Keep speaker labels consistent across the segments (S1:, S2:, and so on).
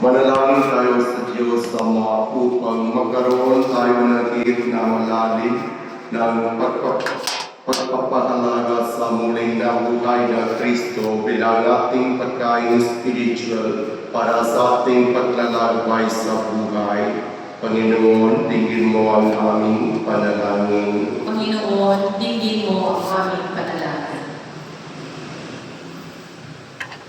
S1: Manalangin tayo sa Diyos Ama upang magkaroon tayo ng higit na malalim ng pagpapahalaga sa muling nabuhay na Kristo bilang ating pagkain spiritual para sa ating paglalakbay sa buhay. Panginoon, dinggin mo ang aming panalangin.
S2: Panginoon, dinggin mo ang aming panalangin.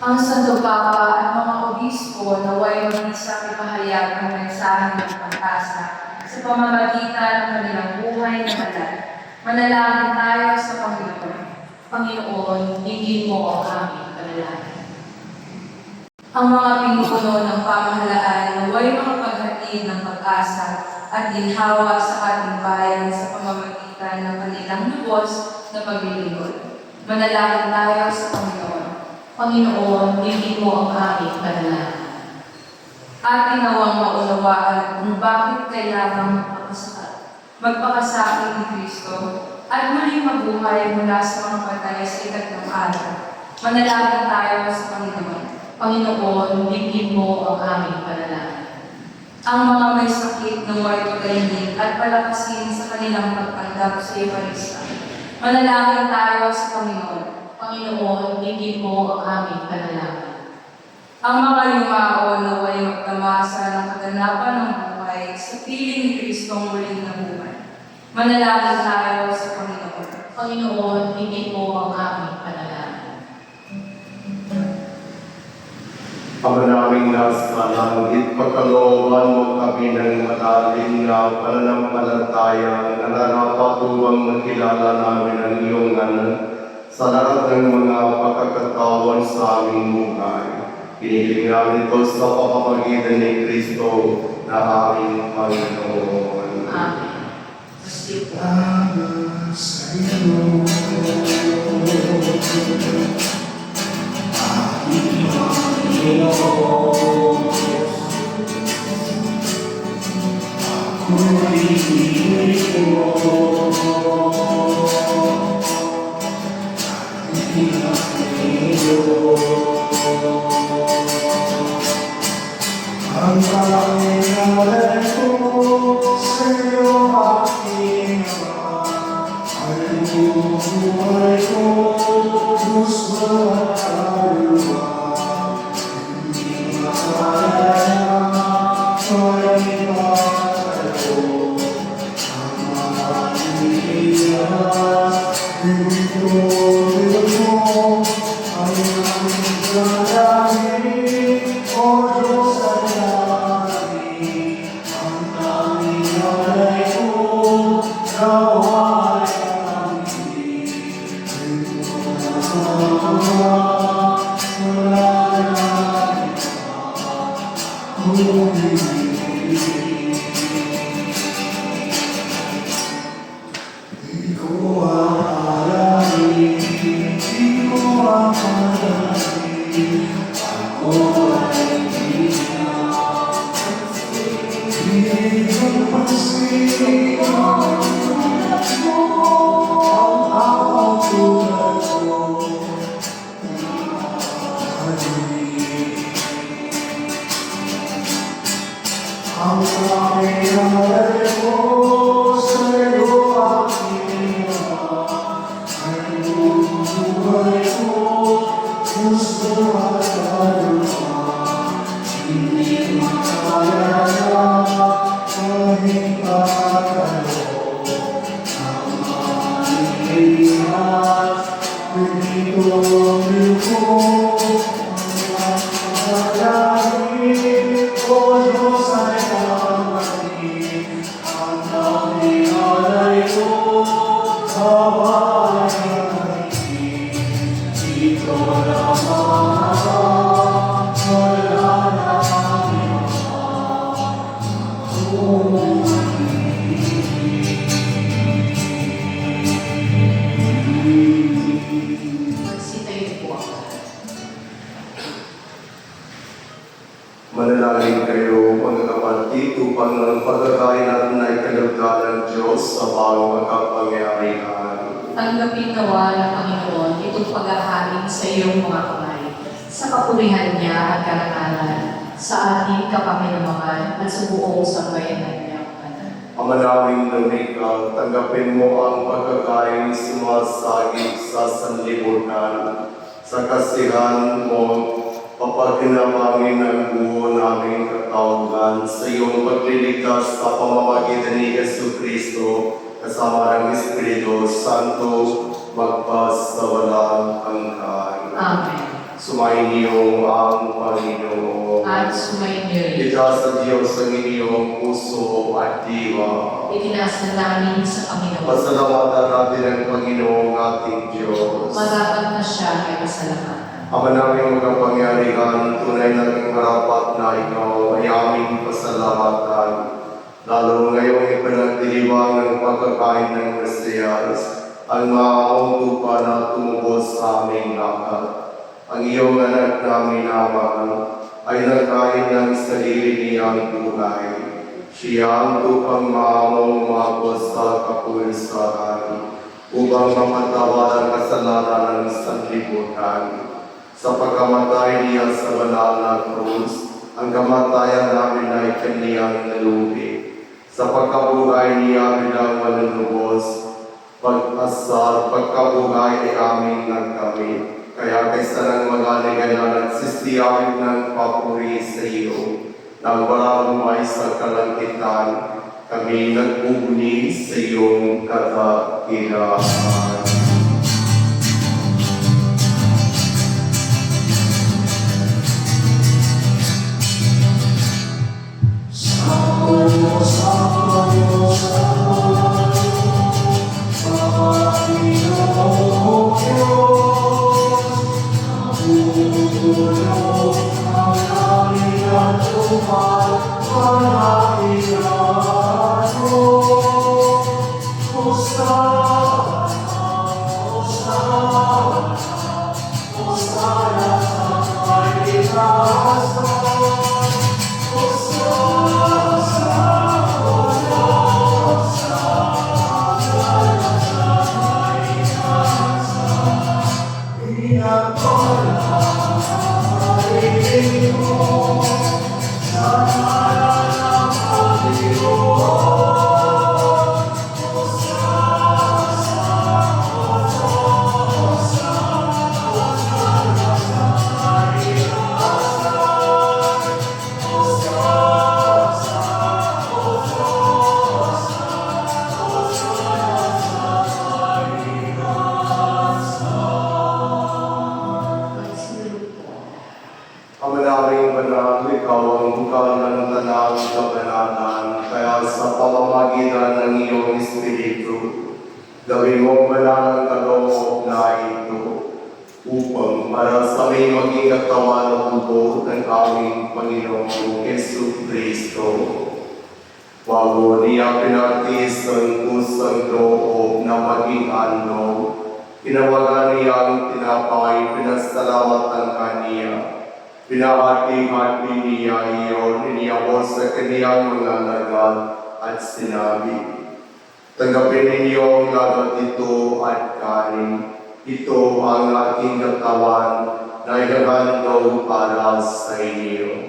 S2: Ang Santo Papa at mga obispo naway mag-isang ipahayag ng mensahe ng pag-asa sa pamamagitan ng kanilang buhay na banal. Manalangin tayo sa Panginoon. Panginoon, dinggin mo ang aming panalangin. Ang mga pinupuno ng pamahalaan naway makapaghatid ng pag-asa at ginhawa sa ating bayan sa pamamagitan ng kanilang lubos na paglilingkod. Manalangin tayo sa Panginoon. Panginoon, dinggin mo ang aming panalangin. Ating nawang maunawaan kung bakit kailangang magpakasakit ni Kristo at muling mabuhay mula sa mga patay sa ikatlong araw. Manalangin tayo sa Panginoon. Panginoon, dinggin mo ang aming panalangin. Ang mga may sakit na may pagaling at palakasin sa kanilang pagtanggap sa Eucharistia. Manalangin tayo sa Panginoon. Panginoon, dinggin mo ang aming panalangin. Ang mga yumao na way magtamasa ng kaganapan ng buhay sa piling ni Kristong muling nabuhay. Manalangin tayo sa Panginoon. Panginoon, dinggin mo ang aming panalangin.
S1: Ama naming nasa langit, pagkalooban mo kami ng matalim na pananampalataya na narapatuwang makilala namin ang iyong anak sa lahat ng mga pagkakataon sa aming buhay. Piniling namin ito sa pamamagitan ni Kristo na aming Panginoon.
S2: Amen.
S3: Sa iyo, ang pangyayari ko sa iyo aking Ama, ay buhay ko, gusto at kaluluwa. Hindi makaya, ay ipatayo ang mga iniiyak. Dito mo ay aming dalangin, O Diyos ay namin. Ang aming alay ko, naway ang hingin. Dito na sama, wala na Di ko aalamin, di ko aalamin, ako ay di na. Di ko pansinin ang tulad mo, ang awang tulad mo. Ang pangyayari ko sa iyo aking Ama, ay buhay ko, gusto at kaluluwa. Hindi makaya kahit pagkalo ang mga iniiyak. Dito ko ang pangyayari, O Diyos ay pamatin. Ang aming alay ko, naway ang hingin. Dito lamang, wala na kami
S2: Sitayin po ako.
S1: Manalangin kayo, mga kapatid, upang ang pagkakain natin ay kalugdan ng Diyos sa bawang makapangyarihan.
S2: Tanggapin nawa ng Panginoon itong paghahain sa iyong mga kamay, sa kapurihan niya at karangalan, sa
S4: sa ating kapamilamahan at sa buong sambayanan niya.
S1: Ama naming lumikha, tanggapin mo ang pagkakain sumasagip sa sanlibutan. Sa kasihan mo, papaginapangin ang buo naming katawhan sa iyong pagliligtas sa pamamagitan ni Yesu Cristo kasama ng Espiritu Santo magpas sa walang hanggan.
S4: Amen.
S1: Sumainyo ang Panginoon.
S4: At sumainyo rin.
S1: Itaas sa Diyos ang inyong puso at diwa.
S4: Itinasa namin sa Panginoon.
S1: Pasalamatan natin ang Panginoong ating Diyos.
S4: Marapat na siya ay pasalamatan.
S1: Ama naming magapangyarihan, tunay nating marapat na ikaw ay aming pasalamatan. Lalo ngayong ipinagdiriwang ng pagkakain ng Mesiyas, ang maamong tupa na tumubos sa aming lahat. Ang iyong anak namin naman ay nagkain ng sarili niyang buhay. Siya ang tupang maamong umabot sa kapulsahan upang mamatawad ang kasalanan ng sanlibutan. Sa pagkamatay niya sa banal na krus, ang kamatayan namin ay kaniyang nalubi. Sa pagkabuhay niya bilang manunubos, pag-asar, pagkabuhay ay aming nagkamit. Kaya kaysa ng magaligayan at sisiyahin ng papuri sa iyo, nang walang umay sa kalangitan, kami nagpupuni sa iyong kadakilaan. Ama naming banal, ikaw ang bukal ng tanang kabanalan, kaya sa pamamagitan ng iyong Espiritu, gawin mo banal ang kaloob na ito, upang para sa may maging katawan at tubo ng aming Panginoong Yesu Cristo. Bago niya pinartis ang pusang loob na maging handog, pinawagan niya ang tinapay, pinasalamatan kaniya. Pinahati-hati niya iyon, iniyabot sa kaniyang mga lagat at sinabi, tanggapin ninyo ang lagat ito at kanin. Ito ang aking katawan na ihahandog para sa inyo.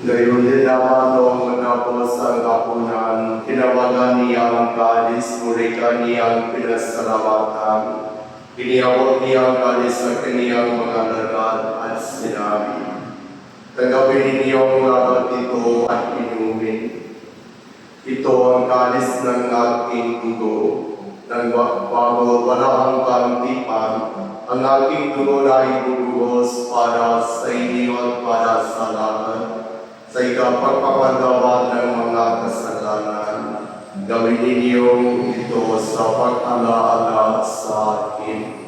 S1: Gayon din naman noong matapos ang hapunan, tinawagan niya ang kalis, muli kaniyang pinasalamatan. Iniyabot niya ang kalis sa kaniyang mga lagat at sinabi, tanggapin ninyo ang lagat ito at inumin. Ito ang kalis ng aking dugo, ng bago wala hanggang tipan. Ang aking dugo na ibubuhos para sa inyo at para sa lahat. Sa ikapagpapagawa ng mga kasalanan, gawin ninyo ito sa pag-alaala sa akin.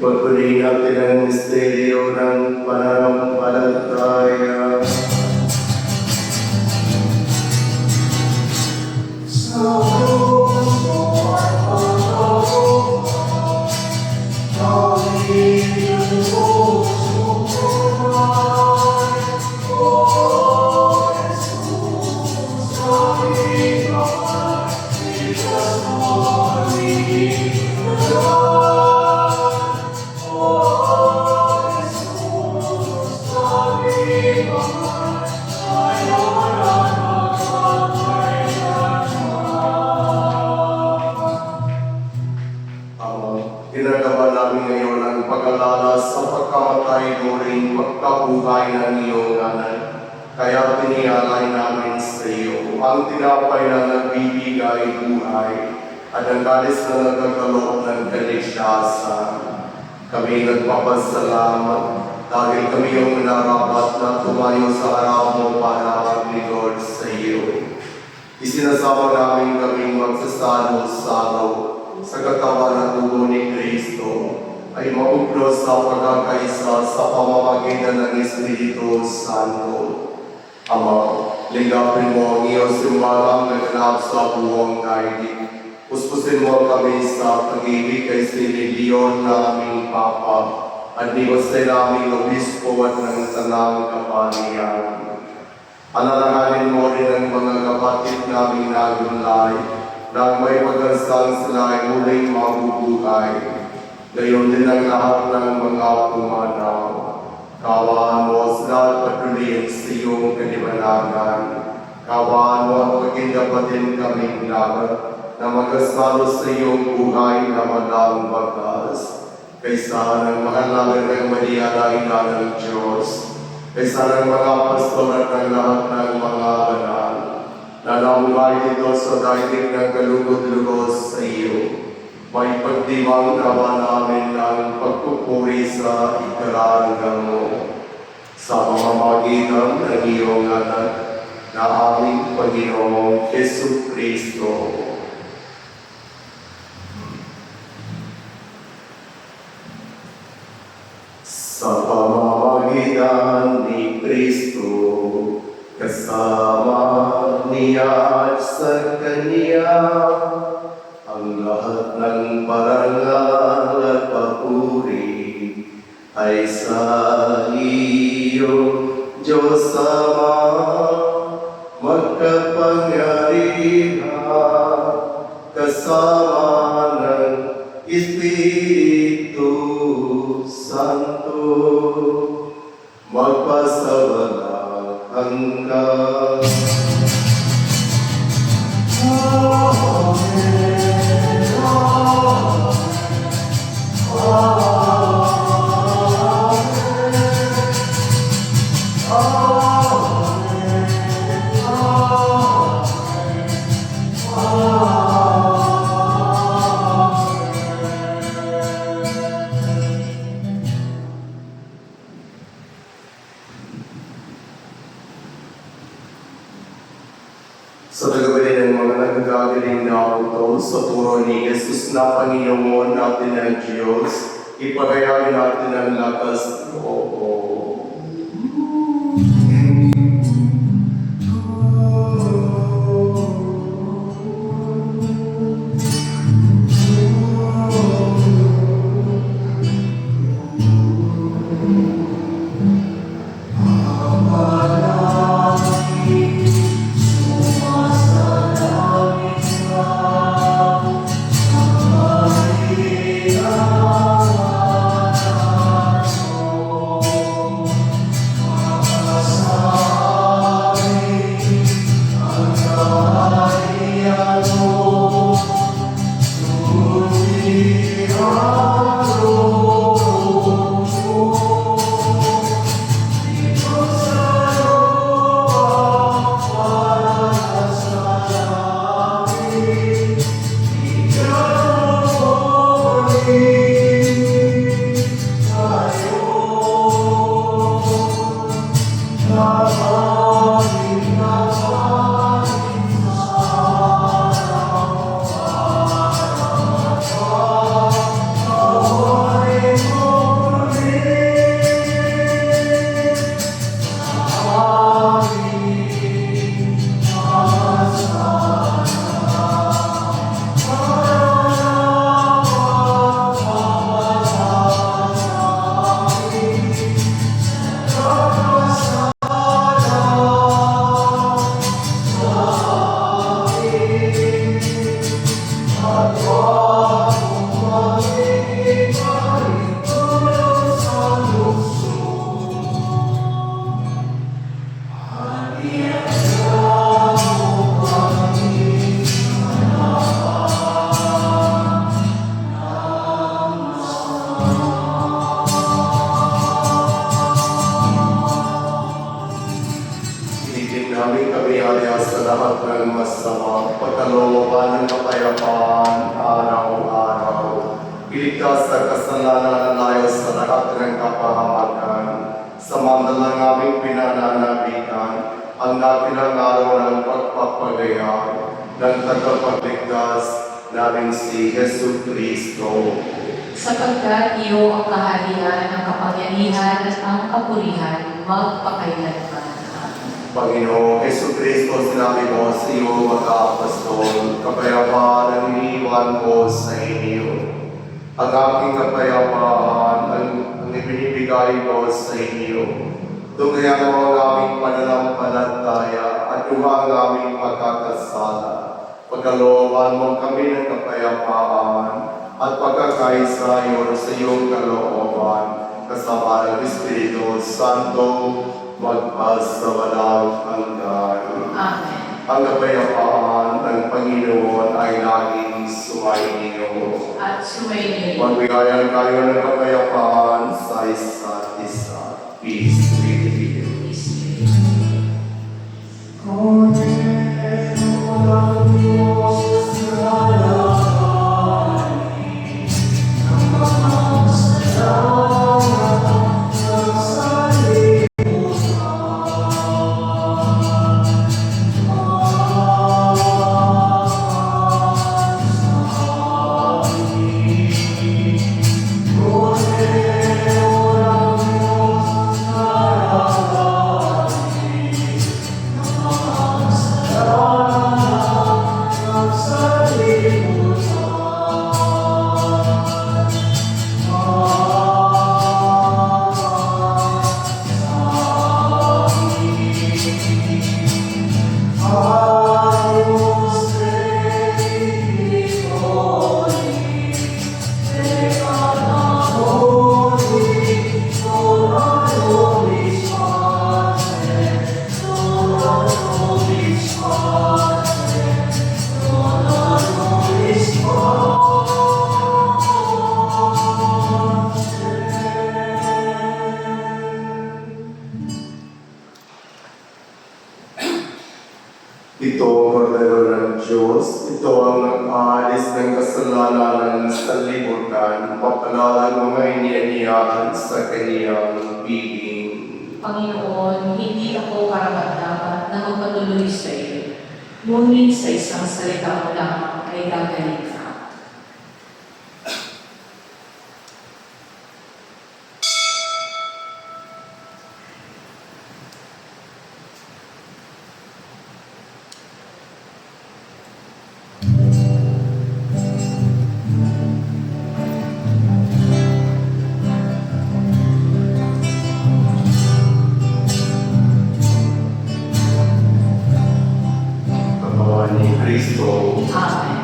S1: Ipagpatuloy natin ang misteryo ng pananampalataya. Ginagawa namin ngayon ang pag-alala sa pagkamatay muling pagkabuhay ng iyong anak. Kaya tinialay namin sa iyo ang tinapay na nagbibigay buhay at ang kalis na nagkakaloob ng kaligtasan. Kami nagpapasalamat dahil kami yung narapat na tumayo sa harap mo para maglingkod sa iyo. Isinasama namin kaming magsasalo-salo sa katawan at dugo ni Kristo ay mauplos sa pagkakaisa sa pamamagitan ng Espiritu Santo. Ama, ligapin mo ang iyong simbalang naganap sa buong daigdig. Puspusin mo kami sa pag-ibig kay Leon na aming Papa at niwasay naming obispo at ng sanang kapanian. Alalahanin mo rin ang mga kapatid naming nagunlay na may pag-asang sila ay muling mabubuhay. Gayon din ang lahat ng mga pumanaw. Kawaan mo sila at patuloyin sa iyong kaliwanagan. Kawaan mo at maging dapatin kaming lahat na magkasalo sa iyong buhay na walang bagas. Kaysa ng mga laban ng Maria na ina ng Diyos. Kaysa ng mga pastor at ng lahat ng mga banal. Na nabuhay dito sa daigdig ng kalugod-lugod sa iyo. May pagdiwang naman namin ng pagpupuri sa ikarangang mo. Sa pamamagitan ng iyong anak na aming Panginoong Jesu Kristo. Sa pamamagitan ni Kristo, kasama niya at sa Kanya, ang lahat ng parangal at papuri ay sa iyo, Diyos Ama, magkapangyarihan, kasama ng Espiritu Santo, magpasawalang hanggang. Sa tagabali ng mga nagagagaling na auto sa turo ni Jesus na Panginoon natin ang Diyos, ipagayahin natin ang lakas loob. kalooban ng kapayapaan araw-araw. Iligtas sa kasalanan na layo sa lahat ng kapahamakan. Samantalang aming pinananabikan ang dakilang araw ng pagpapagayan ng tagapagligtas namin si Jesu Kristo.
S4: Sapagkat iyo ang kaharian, ang kapangyarihan at ang kapurihan magpakailanman.
S1: Panginoong Jesu Kristo, sinabi mo sa iyo mga apostol, kapayapaan ang iniwan ko sa inyo. Ang aking kapayapaan ang ibinibigay ko sa inyo. Tunghayan mo ang aming pananampalataya at ang aming pagkakasala. Pagkalooban mo kami ng kapayapaan at pagkakaisa yun sa iyong kalooban kasama ng Espiritu Santo magpasawalang hanggan.
S4: Amen.
S1: Ang kapayapaan ng Panginoon ay laging sumainyo.
S4: At sumayin
S1: Magbigayan kayo ng kapayapaan sa isa't isa. Peace be with you. Ito ang kordero ng Diyos. Ito ang nag-aalis ng kasalanan sa libutan. Mapalalang mga inianihan sa kaniyang piling.
S4: Panginoon, hindi ako karapat-dapat na magpatuloy sa iyo. Ngunit sa isang salita mo lang ay gagaling ka.
S1: Katawan ni Kristo.
S4: Amen.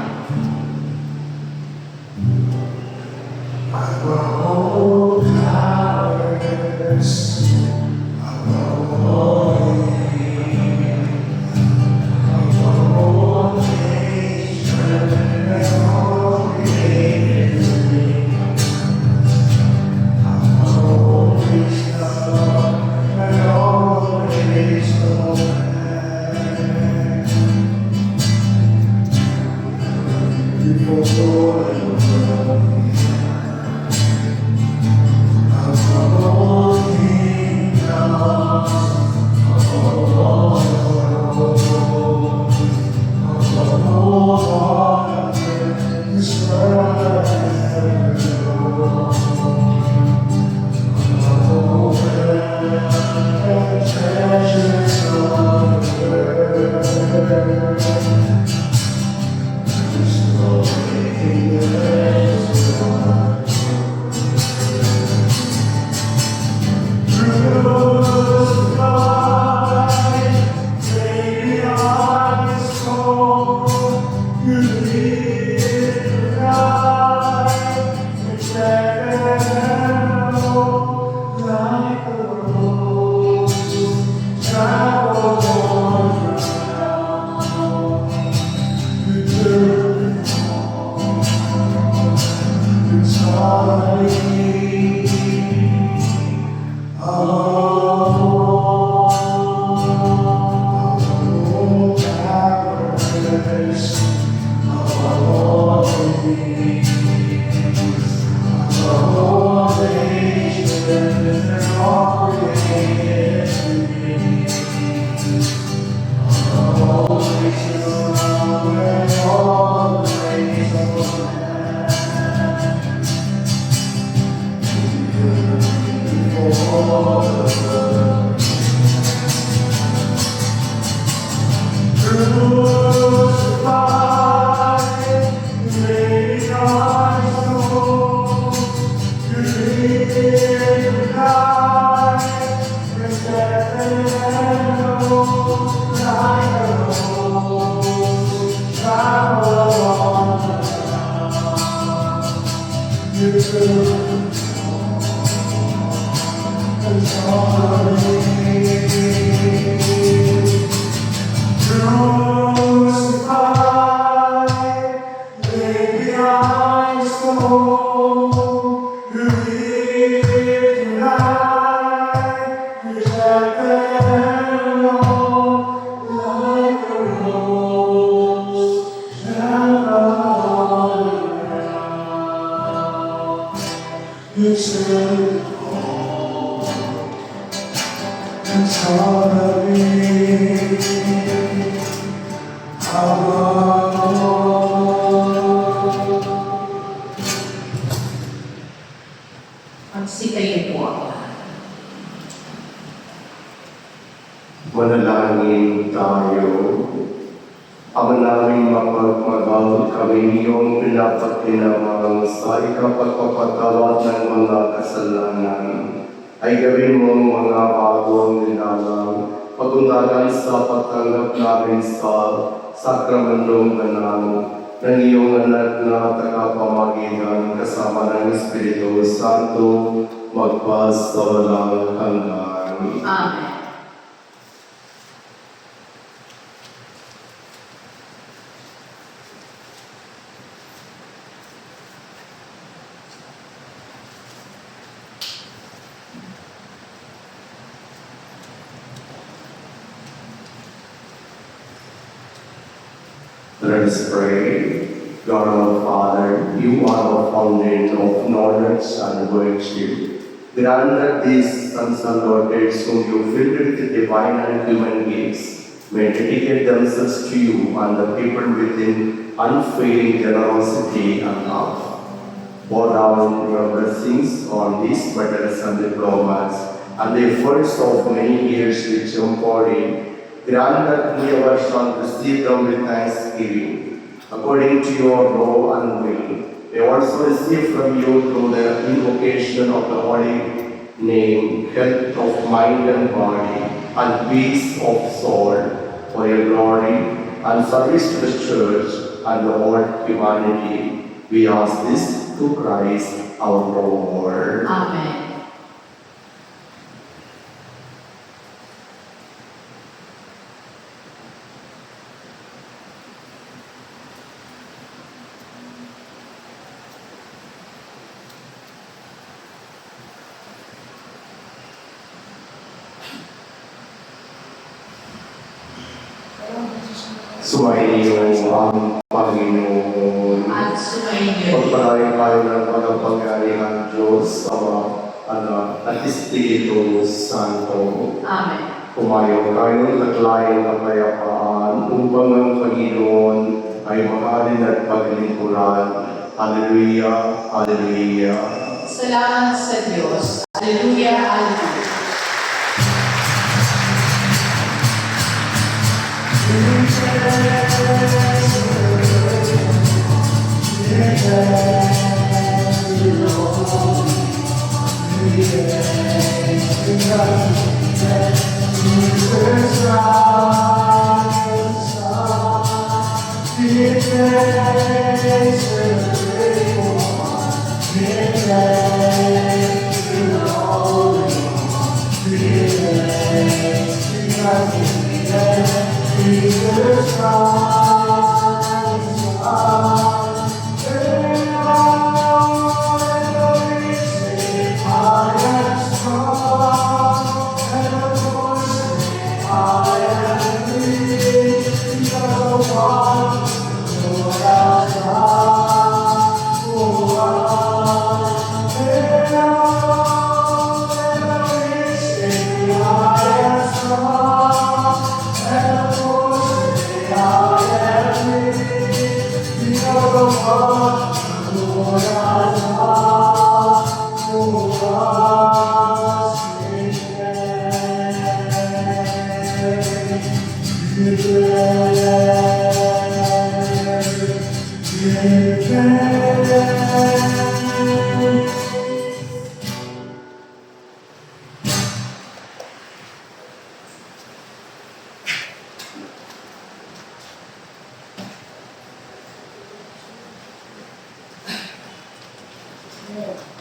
S4: Magsitayin po ako.
S1: Manalangin tayo. Ama namin mapagmagal kami iyong pinapagtinamang sa ikapagpapatawad ng mga kasalanan ay gawin mong mga bagong nilalang pagundagan sa pagtanggap namin sa sakramentong banal ng iyong anak na tagapamagitan kasama ng Espiritu Santo magpas sa walang hanggan.
S4: Amen.
S1: Let us pray. God our Father, you are the fountain of knowledge and virtue. Grant that these sons and daughters whom you filled with the divine and human gifts may dedicate themselves to you and the people within unfailing generosity and love. Pour down your blessings on these medals and diplomas and the efforts of many years which embody. Grant that we ever shall receive them with thanksgiving, according to your law and will. We also receive from you through the invocation of the holy name, health of mind and body, and peace of soul, for your glory and service to the church and the whole humanity. We ask this through Christ our Lord.
S4: Amen.
S1: Sumainyo ang Panginoon.
S4: At sumainyo.
S1: Pagpalain tayo ng pagkapangyarihan Diyos, Ama, Anak, at Espiritu Santo.
S4: Amen.
S1: Pumayo tayo ng taglayan ng kapayapaan upang ang Panginoon ay mahalin at paglingkuran. Hallelujah, Hallelujah.
S4: Salamat sa Diyos. Hallelujah, hallelujah.
S2: Yeah.